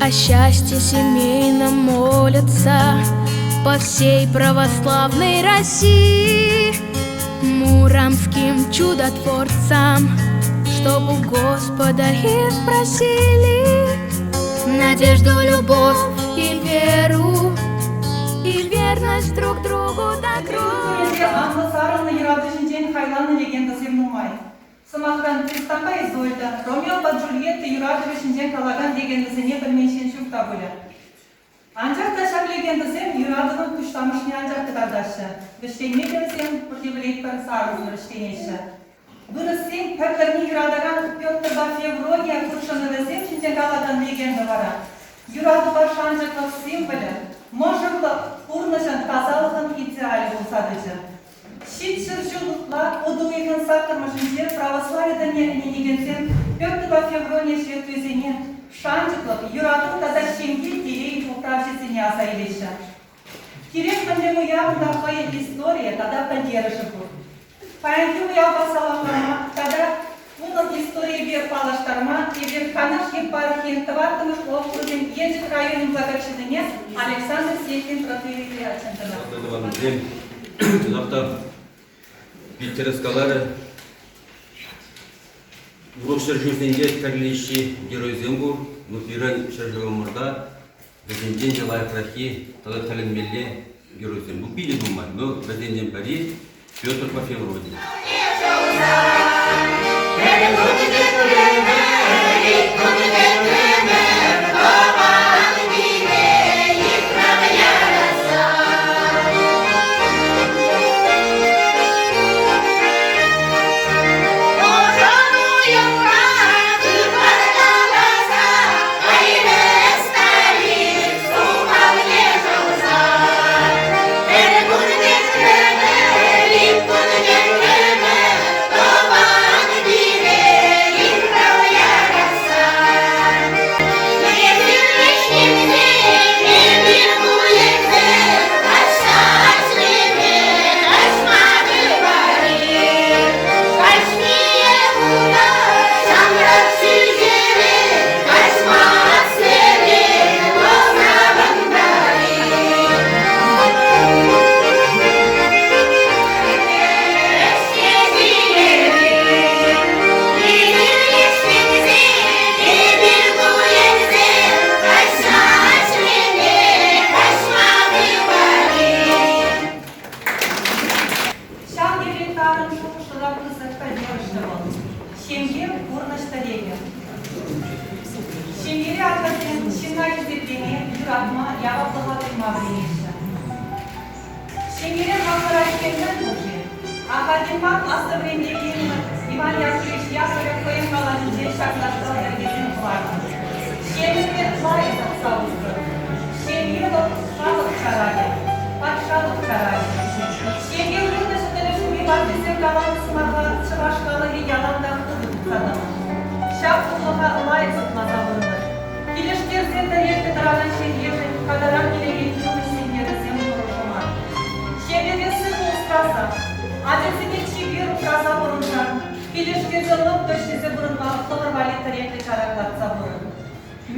О счастье семейном молятся по всей православной России, муромским чудотворцам, чтоб у Господа их просили надежду, любовь и веру, и верность друг другу до крови. Сымақтан Тристанға Изольда, Ромео под Джульетта Юрадовичінден қалаған дегендісіне білменшен шүкта бөлі. Анжақта шақ легендісен Юрадовын күштамышын анжақты қардашы. Біштейме демсен, бұрде білейт бір сарызын біштейнеші. Бұнысен пәкірні Юрадаған Петр Феврония күршіні візен шінден қалаған легенді бара. Юрадова шанжықлық символі, можырлық, ұрнышын тазалығын идеалі болсадыжы. Шитшір жылықла, удуйығын сақтырмышынше православияда негенсен Петр Феврония шветөзіне шанжықлық Юрадың таза шемге терейін ұқтаршесіне асайлеші. Керек міндем ұяғында қойын история тада поддержы бұл. Паянки ұял басалақларма, тада бұның история бер палаштарма, ебер қанашки паркент тываттымыш округін Ежік районын благочиніне Александр Сехин протеерей ачындыла. Питерскалары Урокшыр жүзінде тәрлейші геройзен бұл, мұтиран шыржығымырда бәзенден жалай крахи талы тәлінмелі геройзен. Бұл бейді думай, но бәзенден бәрі Петр Феврония.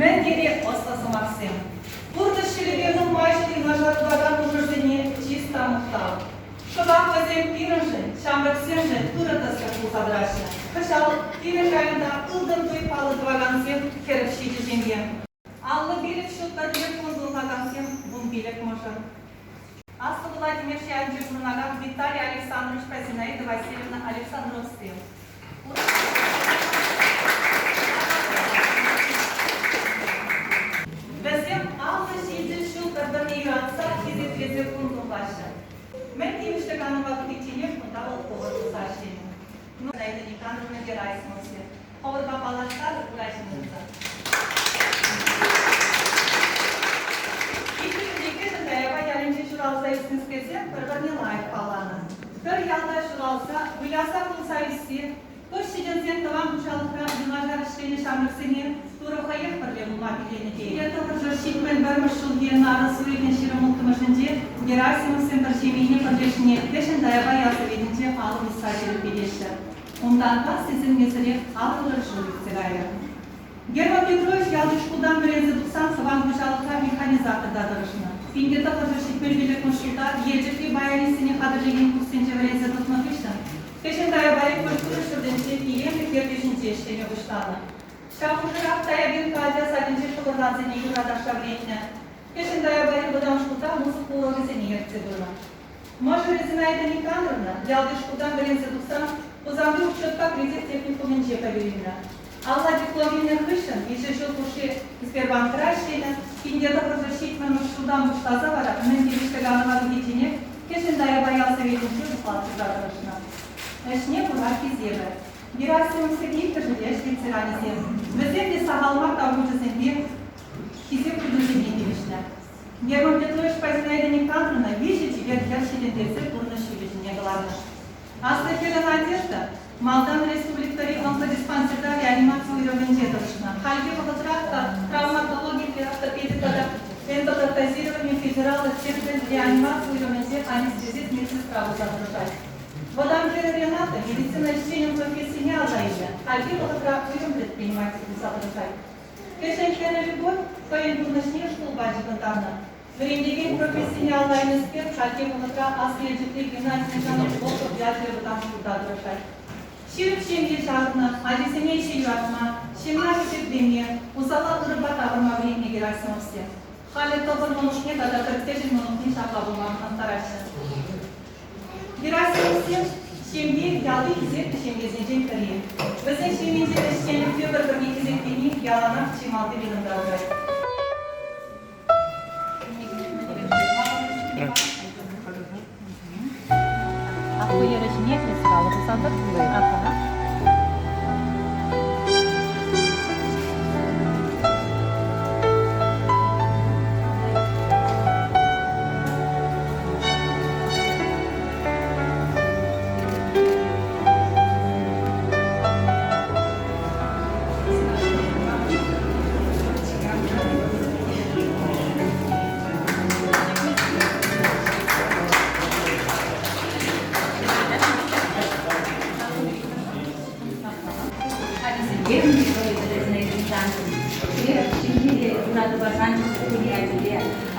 Мен керек остасы Максим. Burada шелебенің майшылың ажатылардан ұжырдене чиста мұқтал. Шұбақ өзен пирынжы, шамрықсенжі тұрытасы құлсадырашы. Қышалық пирын жайында ұлдың тұйпалы дваган сен керіп шейді жеңген. Аллы билік шұлттар бек мұздылғаған сен бұн билік мұжыр. Асты Владимир Шайынжы бұрынаған Виталий Александрович Казинаида Васильевна Александровстың. Бізден алты шейді шылтырдың үйратса кезетлезе күндің башы. Мен деміштік аныңға күтетенеш мұнда ол қоғырды сашын. Нұрдайды Никандровна Герайсмосы. Қоғырға балаштар ұлайшынызды. Икішіндегі жындайға ялінче шұралса үстінізкесе бір-біріне лайық қаланы. Бір ялда шұралса, ұйласа құлса үсте, көшшеден сен тұған бұшалыққа дұңажар іштені шамырсенен Турухаев проблему мобильный день. Это уже шитмен бармашул ген арасы өйген ширым ұлтымышынде Герасимов центр шемейне подлешіне дешіндайға баясоведінде алым исажеліп бедеші. Ондан па сізін месірек алылыр жылып сірайы. Герман Петрович Ялдышкудан бірензі тұқсан сыван күшалыққа механизатор дадырышына. Пиндеті қыржышық бөлгелік мұшылдар, ежікли баянесіне қадырлеген күрсенче бірензі тұтмақ үшін. Пешендая байы культуры шырденше иемлік ертешінше ештене бұштаны. Шақушырақ таябен кадия саденче шылырдадзе негір радашта времени. Пешендая байы бұдан шқута музык улогызене ертсе бұна. Может, Резинаида Никандровна, Ялдышкудан бірензі тұқсан, ұзамды учетқа кредит техникумен жепа беріліні. Алла дипломинный хышын, еще жил куши Сбербанк Рашкина, Пиндеда разрешительно маршрутам буштаза вара, мендилиште ганова видетине, кешендая боялся веденчу бухгалты задрашна. Эшне курарки зебе. Герасимов Сергей Кожелеш, ветеране зебе. Везде сагалмак тавгуча зембе, кизе придужение девична. Герман Петрович Пазинаида Никандровна, вещи тебе держите дерцы турноши вещи главное. Астахеля надежда, Малдан Республикари онкодиспансерда реанимация уровня дедовщина. Хальги Богатратка, травматология, ортопедика, энтотокозирование федералов, терпен реанимацию уровня анестезит медсестра загружать. Водам Рената, медицина лечением профессии не алжаиля. Хальги Богатратка уровень предприниматель загружать. Кешенькая любовь, поем бурношнее школбаджи контамна. Временеген профессии не алжаиля спер, Хальги Богатратка аследжитли гимназии жанов блоков взятия водам загружать. Şirip şemge çağrına, adresine işe yuvartma, şemler ücretlemeye, uzakla ırbat avırma bilekine girersin olsun. Halet topun konuşmaya kadar kırıkteşin monokini şakla bulmam antaraşın. Girersin olsun, şemge yaldı hizmet şemge zincin kariyer. Bizim şemgece de şemge bir hizmetliğini yalanak çimaldı bilimde olacak. Aku ya ada sini kalau pesantren apa?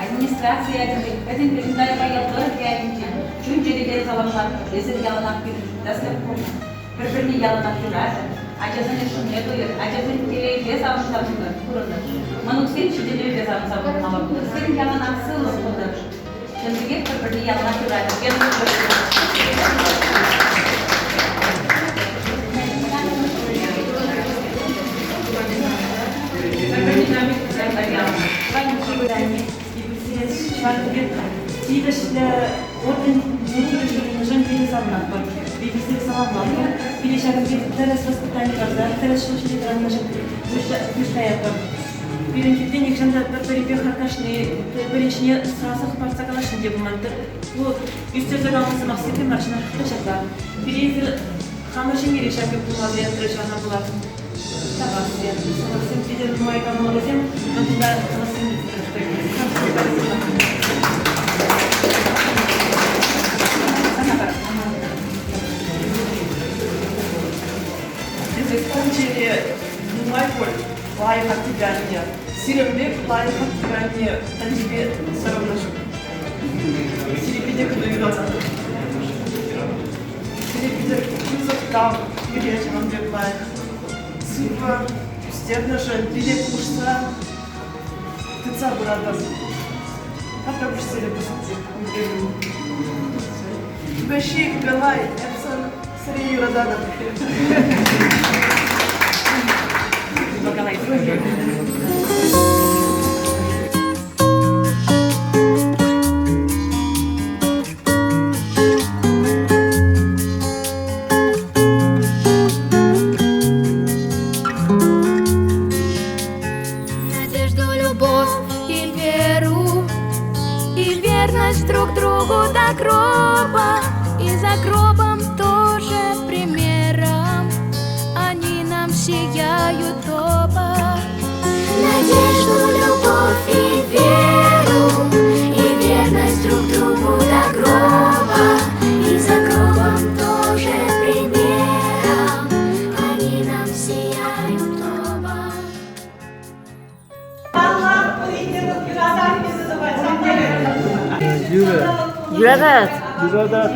Администрация bizim peşindeye bayıldılar gelince. Çünkü salamlar rezil yalanak bir destek birbirini yalanak durar. Acazın işini duyur. Acazın direği de savunsalar kurulur. Manuk sen çiğdeli de savunsalar kurulur. Sen yalanak sığlık kurulur. Şimdi git birbirini yalanak durar. Видишь, орден нужен пересамнат, пересамнат. Или сейчас терес воспитание когда терес шушли травмажен мешает. Birinci deniz şimdi bir arkadaşını birinci sırası parça kalaşın diye bu mantık. Bu üstüze kalması maksatı marşına arkadaşlar. Birinci hamurun yeri şarkı bulmalı yatırışana bular. Tamam, sanırsın ki de numara kalmalıyım. Ben de sanırsın Закончили Майколь, лайф активания. Сирембек, лайф активания, Танжибе, Сарамнашук. Сирепиде кудуйгаза. Сирепиде кузовтав, Юрия Чаманбек лайф. Супер, степнаша, биде кушса, тыца бурадаз. Hatta bu şeyle basitçe Beşik, Galay, Epson, Seri Yuradada. Galay, Надежду, любовь и веру, и верность друг другу до гроба, и за гробом тоже примером они нам сияют оба. Надежду, любовь и веру, и верность друг другу до гроба, и за гробом тоже примером они нам сияют оба. Bu ilde Yurada bizi de var. Yuradat. Yuradat.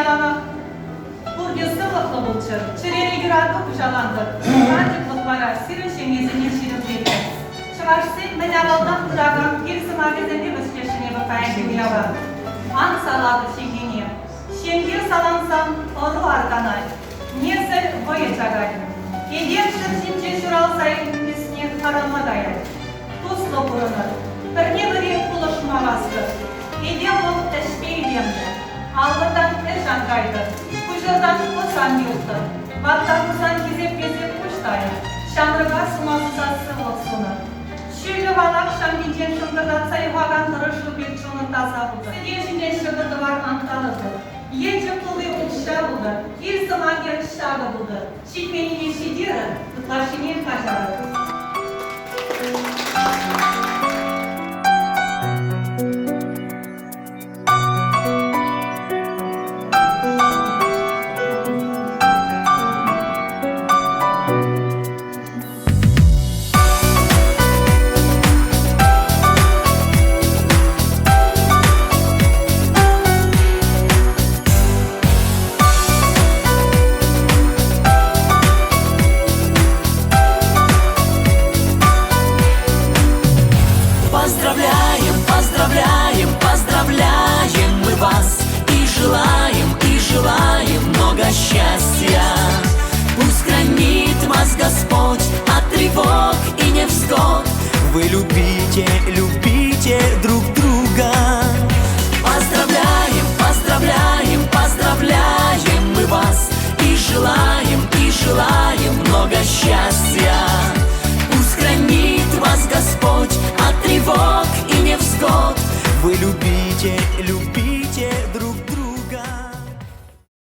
Ялана бургесі лықлы бұлчы, чырері юрады құжаланды. Радик бұлбара, сирішен езіне ширіп жетті. Шығаршысы мен авалдан тұраған келісі магазинде өскешіне бұқайын ява. Ан салады шегене. Шенге салансам, ұру арғанай. Несі бойы жағай. Еден шыршынче жүрал сайын бісіне қаралмадайы. Туслы бұрыныр. Бірне-бірі құлышмағасты. Еден бұл ішпе едемді. Algıdan eşan kaydı, kuşadan kosan yoktu. Vatta kusan gezip kuştayı, şanrıga sumasızası olsunu. Şöyle valak şambicen şundadat sayıvagan tırışlı bir çoğunu tasa buldu. Yeşinde şıgırdı var antalıdı. Yece kılı uçşa buldu, bir zaman yarışşa buldu. Şikmeni yeşidiri, tıklaşının kaçarı. Поздравляем мы вас и желаем много счастья. Пусть хранит вас Господь от тревог и невзгод. Вы любите друг друга.